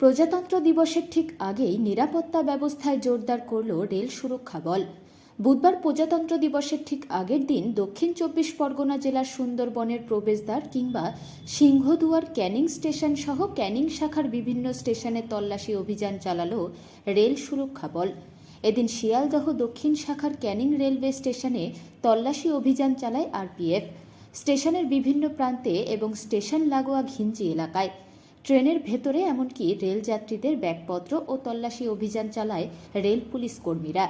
প্রজাতন্ত্র দিবসের ঠিক আগেই নিরাপত্তা ব্যবস্থায় জোরদার করল রেল সুরক্ষা বল। বুধবার প্রজাতন্ত্র দিবসের ঠিক আগের দিন দক্ষিণ ২৪ পরগনা জেলার সুন্দরবনের প্রবেশদ্বার কিংবা সিংহদুয়ার ক্যানিং স্টেশন সহ ক্যানিং শাখার বিভিন্ন স্টেশনে তল্লাশি অভিযান চালালো রেল সুরক্ষা বল। এদিন শিয়ালদহ দক্ষিণ শাখার ক্যানিং রেলওয়ে স্টেশনে তল্লাশি অভিযান চালায় আরপিএফ। স্টেশনের বিভিন্ন প্রান্তে এবং স্টেশন লাগোয়া ঘিঞ্জি এলাকায়, ট্রেনের ভেতরে এমনকি রেল যাত্রীদের ব্যাগপত্র ও তল্লাশি অভিযান চালায় রেল পুলিশ কর্মীরা।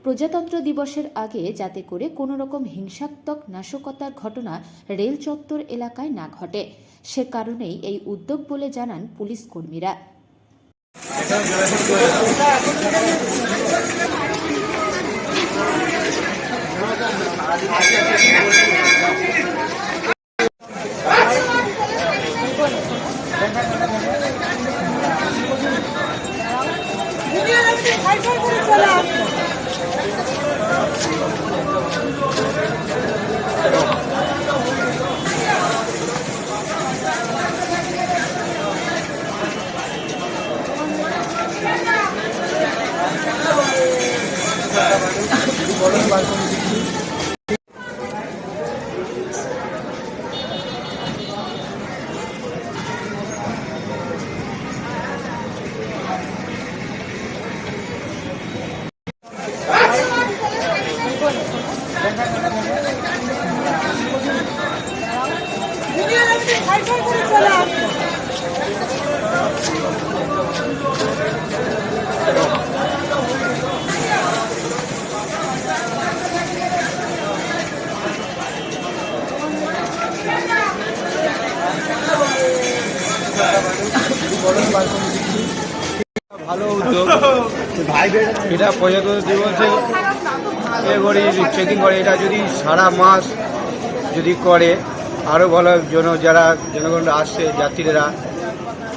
প্রজাতন্ত্র দিবসের আগে যাতে করে কোনো রকম হিংসাত্মক নাশকতার ঘটনা রেল চত্বর এলাকায় না ঘটে, সে কারণেই এই উদ্যোগ বলে জানান পুলিশ কর্মীরা। ভালো উদ্যোগ এটা প্রজাতন্ত্র দিবসে চেকিং করে, এটা যদি সারা মাস যদি করে আরও ভালো। যারা জনগণরা আসছে, যাত্রীরা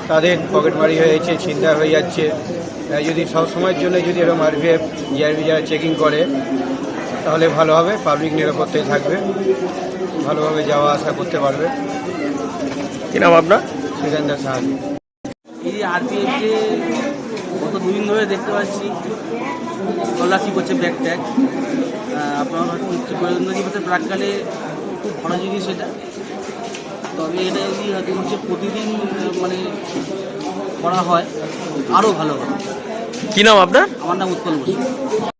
তাদের পকেটমারি হয়ে যাচ্ছে, ছিনতাই হয়ে যাচ্ছে। যদি সব সময়ের জন্য যদি এরকম আরপিএফ জিআরপি যারা চেকিং করে তাহলে ভালো হবে, পাবলিক নিরাপত্তায় থাকবে, ভালোভাবে যাওয়া আসা করতে পারবে। কি নাম আপনার? সিকান্দার সাহায্য। এই আরপিএফ যে গত দুদিন ধরে দেখতে পাচ্ছি তল্লাশি করছে ব্যাগ ট্যাগ, আপনার প্রজাতন্ত্র দিবসের প্রাককালে খুব ভালো জিনিস এটা। তবে এটা যদি হয়তো হচ্ছে প্রতিদিন মানে করা হয় আরও ভালো হয়। কি নাম আপনার? আমার নাম উৎপল বসু।